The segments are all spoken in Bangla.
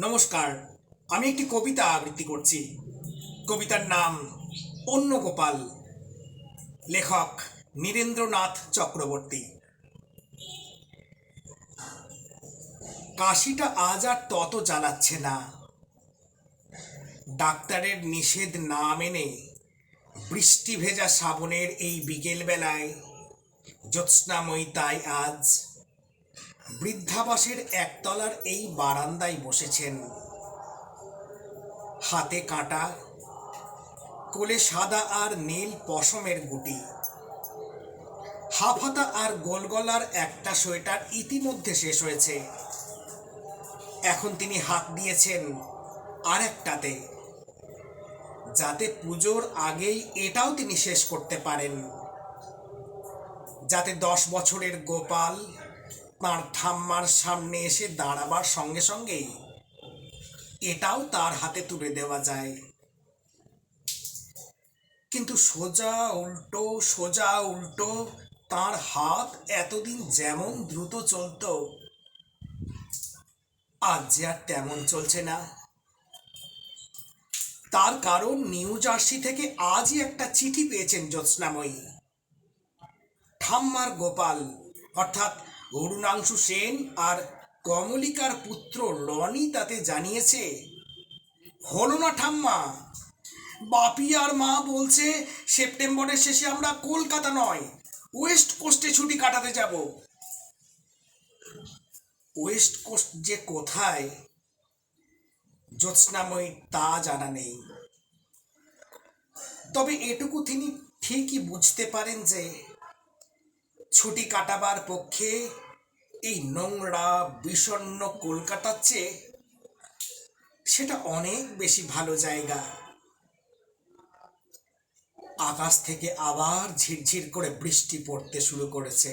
নমস্কার। আমি একটি কবিতা আবৃত্তি করছি। কবিতার নাম অন্য গোপাল। লেখক নীরেন্দ্রনাথ চক্রবর্তী। কাশিটা আজ আর তত জ্বালাচ্ছে না। ডাক্তারের নিষেধ না মেনে বৃষ্টি ভেজা শ্রাবণের এই বিকেল বেলায় জ্যোৎস্নাময়ী তাই আজ বৃদ্ধাবাসের একতলার এই বারান্দায় বসেছেন। হাতে কাঁটা, কোলে সাদা আর নীল পশমের গুটি, হাফহাতা আর গোলগলার একটা সোয়েটার ইতিমধ্যে শেষ হয়েছে। এখন তিনি হাত দিয়েছেন আর একটাতে, যাতে পুজোর আগেই এটাও তিনি শেষ করতে পারেন, যাতে 10 বছরের গোপাল তাঁর ঠাম্মার সামনে এসে দাঁড়াবার সঙ্গে সঙ্গেই এটাও তার হাতে তুলে দেওয়া যায়। কিন্তু সোজা উল্টো তার হাত এতদিন যেমন দ্রুত চলত, আজ যে আর তেমন চলছে না। তার কারণ নিউ জার্সি থেকে আজই একটা চিঠি পেয়েছেন জ্যোৎস্নাময়ী। ঠাম্মার গোপাল অর্থাৎ অরুণাংশু সেন আর কমলিকার পুত্র রনি তাতে জানিয়েছে, হলো না ঠাম্মা, বাপি আর মা বলছে সেপ্টেম্বরের শেষে আমরা কলকাতা নয়, ওয়েস্ট কোস্টে ছুটি কাটাতে যাব। ওয়েস্ট কোস্ট যে কোথায় জ্যোৎস্নাময়ী তা জানা নেই। তবে এটুকু তিনি ঠিকই বুঝতে পারেন যে ছুটি কাটাবার পক্ষে এই নোংরা বিষণ্ণ কলকাতার চেয়ে সেটা অনেক বেশি ভালো জায়গা। আকাশ থেকে আবার ঝিরঝির করে বৃষ্টি পড়তে শুরু করেছে,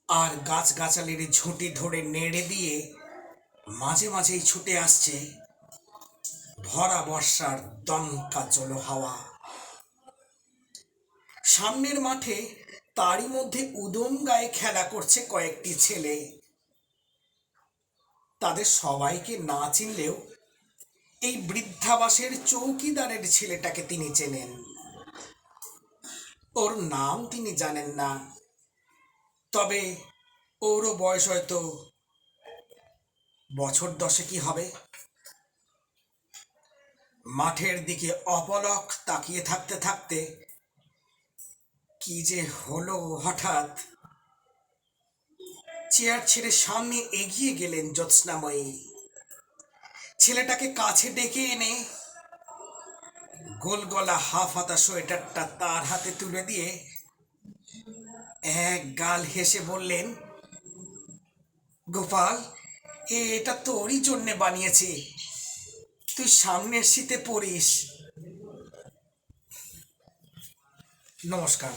আর গাছগাছালির ঝুঁটি ধরে নেড়ে দিয়ে মাঝে মাঝেই ছুটে আসছে ভরা বর্ষার দমকা চলো হাওয়া। সামনের মাঠে তারই মধ্যে উদম গায়ে খেলা করছে কয়েকটি ছেলে। তাদের সবাইকে না চিনলেও এই বৃদ্ধাবাসের চৌকিদারের ছেলেটাকে তিনি চেনেন। ওর নাম তিনি জানেন না, তবে ওরও বয়স হয়তো বছর 10 হবে। মাঠের দিকে অপলক তাকিয়ে থাকতে থাকতে কি যে হলো, হঠাৎ চেয়ার ছেড়ে সামনে এগিয়ে গেলেন জ্যোৎস্নাময়ী। ছেলেটাকে কাছে ডেকে এনে গোলগলা হাফহাতা সোয়েটারটা তার হাতে তুলে দিয়ে এক গাল হেসে বললেন, গোপাল, এটা তোরই জন্যে বানিয়েছি, তুই সামনের শীতে পড়িস। নমস্কার।